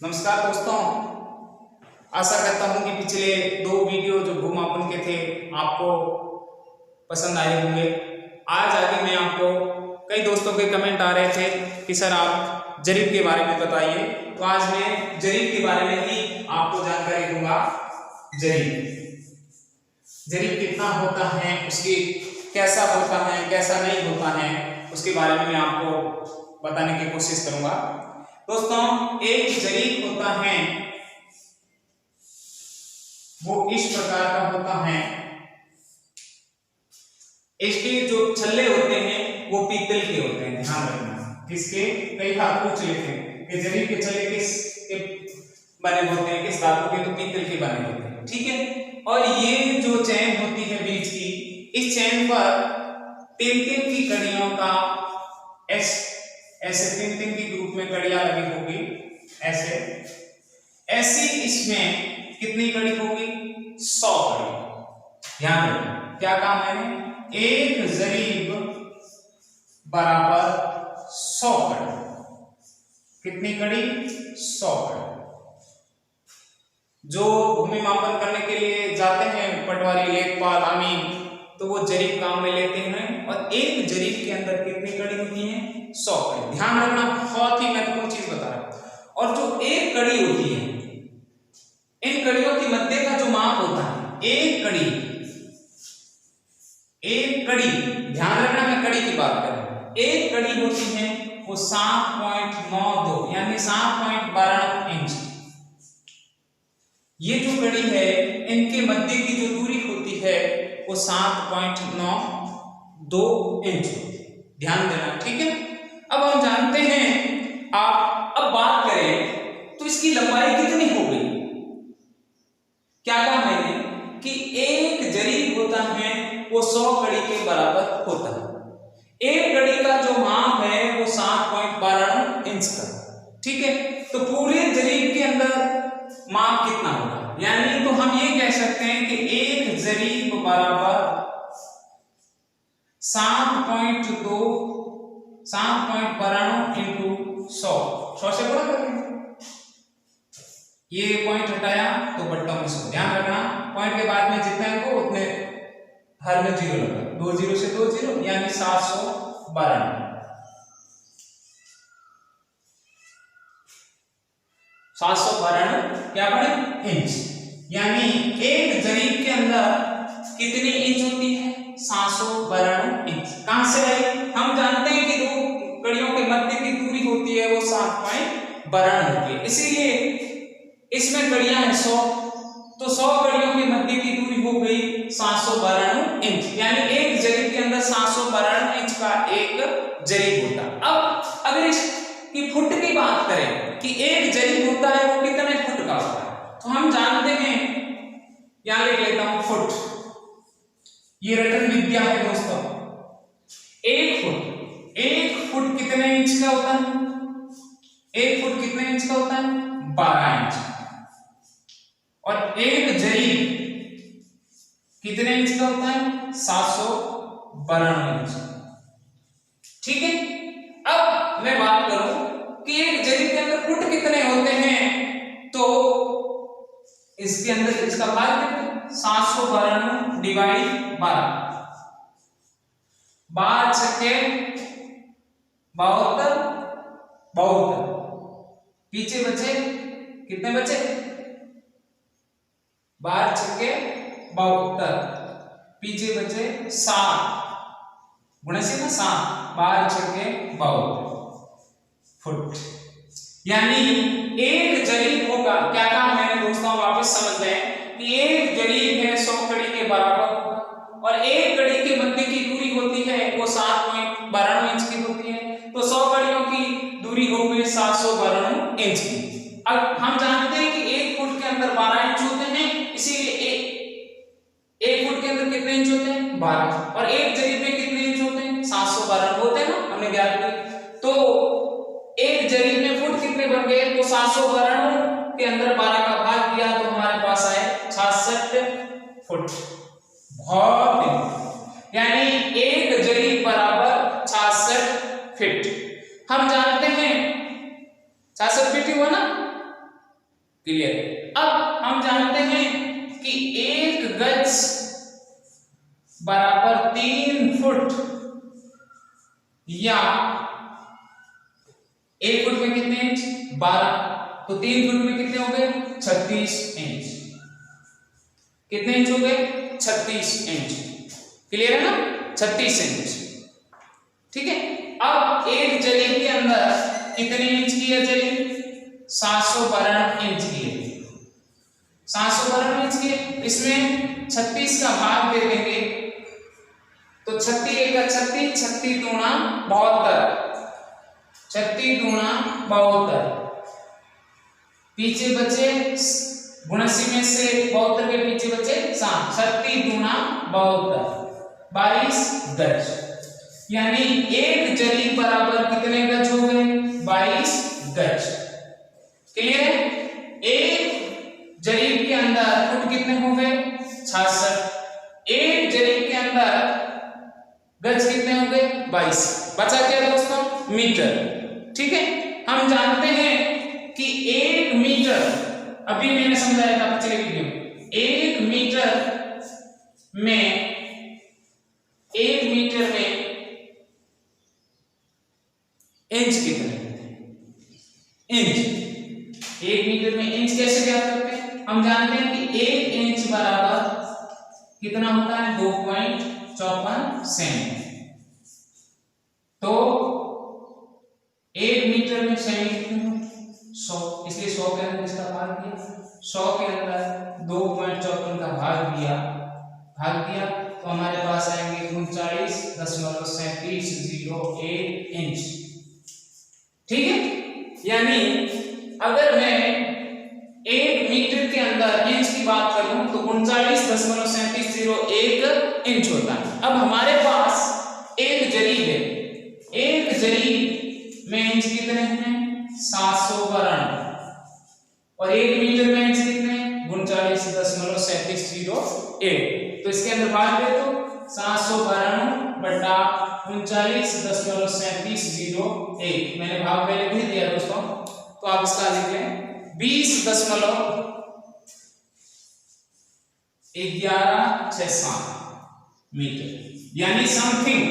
नमस्कार दोस्तों, आशा करता हूं कि पिछले 2 वीडियो जो भूमापन के थे आपको पसंद आए होंगे। आज आगे मैं आपको कई दोस्तों के कमेंट आ रहे थे कि सर आप जरीब के बारे में बताइए, तो आज मैं जरीब के बारे में ही आपको जानकारी दूंगा। जरीब कितना होता है, उसकी कैसा होता है, कैसा नहीं होता है, उसके बारे में मैं आपको बताने की कोशिश करूंगा। दोस्तों, एक जरीब होता है वो इस प्रकार का होता है। इसके जो छल्ले होते हैं वो पीतल के होते हैं, ध्यान रखना। किसके? कई बार पूछ लेते हैं कि जरीब के छल्ले किस के बने होते हैं, किस धातु के? तो पीतल के बने होते हैं, ठीक है। और ये जो चैन होती है बीच की, इस चैन पर 3-3 की कड़ियों का ऐसे 3-3 की ग्रुप में कड़ियां लगी होगी, ऐसी इसमें कितनी कड़ी होगी? 100 कड़ी। ध्यान रखना, क्या काम है? एक जरीब बराबर 100 कड़ी। कितनी कड़ी? 100 कड़ी। जो भूमि मापन करने के लिए जाते हैं पटवारी, लेखपाल, अमीन, तो वो जरीब काम में लेते हैं। और एक जरीब के अंदर कितनी कड़ी होती है? 100 कड़ी। ध्यान रखना, बहुत ही महत्वपूर्ण चीज बता रहा हूं। और जो एक कड़ी होती है, इन कड़ियों के मध्य का जो माप होता है, एक कड़ी, ध्यान रखना, मैं कड़ी की बात कर रहा हूं। एक कड़ी होती है वो 7.92 यानी 7.12 इंच। ये जो कड़ी है, इनके मध्य की जो दूरी होती है वो 7.92 इंच होती है। ध्यान देना, ठीक है। अब हम जानते हैं, आप अब बात करें तो इसकी लंबाई कितनी हो गई? क्या कहा मैंने कि एक जरीब होता है वो 100 कड़ी के बराबर होता है। एक कड़ी का जो माप है वो 7.12 इंच का, ठीक है। तो पूरे जरीब के अंदर माप कितना होगा? यानी तो हम ये कह सकते हैं कि एक जरीब बराबर 7.12 इंटू 100 से गुणा करेंगे। ये पॉइंट हटाया तो बट्टों में 100। ध्यान रखना, पॉइंट के बाद में जितने को उतने हर में 0 लगा। 2 0 से 2 0 यानी 792। 792 क्या बने? इंच। यानी एक जरीब के अंदर कितनी इंच होती है? 792 इंच। कहां से आई? हम जानते हैं कि दो कड़ियों के मध्य की दूरी होती है वो 7.12 होती है, इसीलिए इसमें कड़ियां हैं 100, तो 100 कड़ियों के मध्य की दूरी हो गई 792 इंच। यानी एक जरीब के अंदर 792 इंच का एक जरीब होता। अब अगर इसकी फुट की बात करें कि एक जरीब होता है वो कितने फुट का होता है, तो हम जानते हैं, यहां लिख लेता हूं फुट। ये रटन विद्या है दोस्तों। एक फुट कितने इंच का होता है? एक फुट कितने इंच का होता है? 12 इंच। और एक जरीब कितने इंच का होता है? 792 इंच। ठीक है। अब मैं बात करूं कि एक जरीब के अंदर फुट कितने होते हैं, तो इसके अंदर इसका भाग कितना? 792 डिवाइड 12। 12 छक्के 72, 72। पीछे बचे कितने बचे? 12 छक्के 72, पीछे बचे 7 गुणे से ना 7, 12 छक्के 72 फुट। यानी एक जरीब होगा, क्या कहा मैंने दोस्तों, वापस समझ लें कि एक जरीब है 100 कड़ी के बराबर होगा, और एक कड़ी के मध्य की दूरी होती है वो 7.12 इंच की होती है। तो 100 कड़ियों की दूरी हो गई 792 इंच की। अब हम जानते हैं कि एक फुट के अंदर 12 इंच होते हैं, इसीलिए एक फुट के अंदर कितने इंच होते हैं? 12। और एक जरीब में कितने इंच होते हैं? 712 होते हैं ना, हमने ज्ञात किया। तो एक जरीब में फुट कितने बन गए? तो 792 के अंदर 12 का भाग दिया तो हमारे पास आए 66 फुट। बहुत, यानी एक जरीब बराबर 66 फीट। हम जानते हैं 66 फीट ही हुआ ना, क्लियर। अब हम जानते हैं कि 1 गज बराबर 3 फुट, या 1 फुट में कितने इंच? 12, तो 3 फुट में कितने हो गए? 36 इंच। कितने इंच हो गए? 36 इंच। क्लियर है ना? 36 इंच। ठीक है। अब एक जरीब के अंदर कितने इंच की है जरीब? 752 इंच की है। 752 इंच की है। इसमें 36 का भाग दे देंगे तो 36 1 का 36, 36 दूना 72, 36 दूना 72, पीछे बचे 79 में से 72 के पीछे बचे 7, 36 दूना 72, 22 गज। यानी एक जरीब बराबर कितने गज हो गए? 22 गज। क्लियर है? एक जरीब के अंदर फुट कितने हो गए? 66। एक जरीब के अंदर गज कितने हो गए? 22। बचा क्या दोस्तों? मीटर। ठीक है। हम जानते हैं कि 1 मीटर, अभी मैंने समझाया था पिछले वीडियो में, 1 मीटर में इंच कितने होते हैं? इंच। 1 मीटर में इंच कैसे ज्ञात करते हैं? हम जानते हैं कि 1 इंच बराबर कितना होता है? 2.54 सेमी। तो 1 मीटर में सेमी कितने होते हैं? 100। इसलिए 100 के अंदर इसका भाग दिया, 100 के अंदर 2.54 का भाग दिया तो हमारे पास आएंगे 39.3701 इंच। ठीक है। यानी अगर मैं 1 मीटर के अंदर इंच की बात करूं तो 39.3701 इंच होता है। अब हमारे पास एक जरीब है, एक जरीब में इंच कितने हैं? 752, और 1 मीटर में इंच कितने? 39.3701। तो इसके अंदर भाग दे तो 752 बटा 39.3701। मैंने भाग पहले भी दिया दोस्तों, तो आप इसका लिख लें 20.1167 मीटर। यानी समथिंग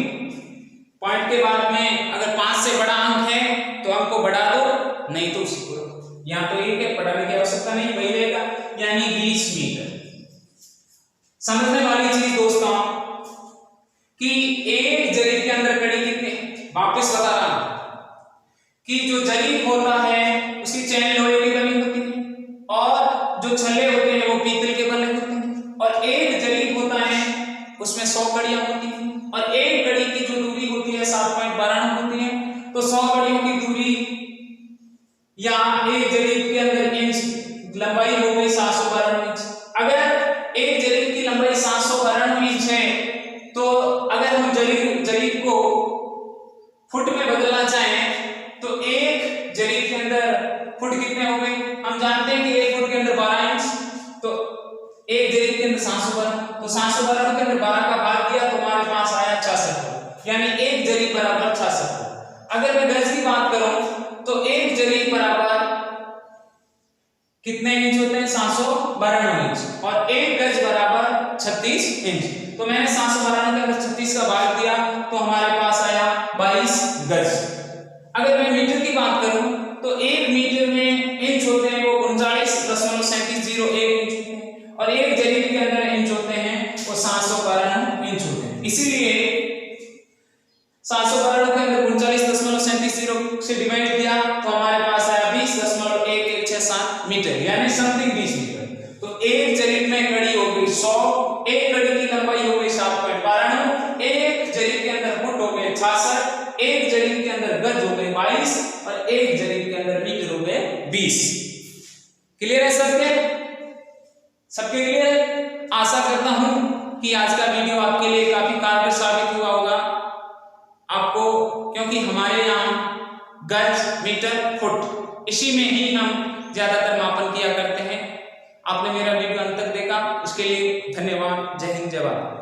पॉइंट के बाद में अगर 5 से बड़ा अंक है तो अंक को बढ़ा दो, नहीं तो उसी को यहां तो 1 है, बढ़ाने की आवश्यकता नहीं, वही रहेगा। यानी 20 मीटर। समझने वाली चीज दोस्तों कि एक जरीब के अंदर कड़ी कितने, वापस बता रहा हूं कि जो जरीब होता है उसकी चैन लोहे की बनी होती है, और जो छल्ले होते हैं वो पीतल के बने होते हैं, और एक जरीब होता है उसमें 100 कड़ियां होती हैं, और एक कड़ी की जो दूरी होती है 7.52 होती है। तो 100 कड़ियों की दूरी या एक जरीब के अंदर इंच लंबाई हो गई 752 इंच। अगर एक जरीब की लंबाई 752 इंच है तो अगर हम जरीब को फुट में बदलना चाहें तो एक जरीब के अंदर फुट कितने हो गए? हम जानते हैं कि एक फुट के अंदर 12 इंच, तो एक जरीब के अंदर 752, तो 752 के अंदर 12 का भाग दिया तो हमारे पास आया 66 फुट। यानी एक जरीब बराबर 66 फुट। अगर मैं गज की बात करूं तो एक जरीब बराबर कितने इंच होते हैं? 752 इंच, और एक गज बराबर 36 इंच। तो मैंने 752 के अंदर 36 का भाग दिया तो हमारे पास आया 22 गज। अगर मैं मीटर की बात करूं तो 1 मीटर में इंच होते हैं वो 39.3701 इंच होते हैं, और एक जरीब के अंदर इंच होते हैं वो 752 इंच होते हैं। इसीलिए 752 के अंदर 39.3701 से डिवाइड किया तो हमारे पास आया 20.1167 मीटर, यानी समथिंग 20 मीटर। तो एक जरीब में कड़ी हो गई 100, एक कड़ी की लंबाई हो गई 7.52, एक जरीब के अंदर फुट हो गए 66, एक जरीब के अंदर गज हो गए 22, और एक जरीब के अंदर मीटर हो गए 20। क्लियर है सबके? क्लियर है? आशा करता हूं कि आज का वीडियो आपके लिए काफी कारगर साबित हुआ होगा आपको, क्योंकि हमारे यहाँ गज, मीटर, फुट इसी में ही हम ज्यादातर मापन किया करते हैं। आपने मेरा वीडियो अंत तक देखा, इसके लिए धन्यवाद। जय हिंद, जय भारत।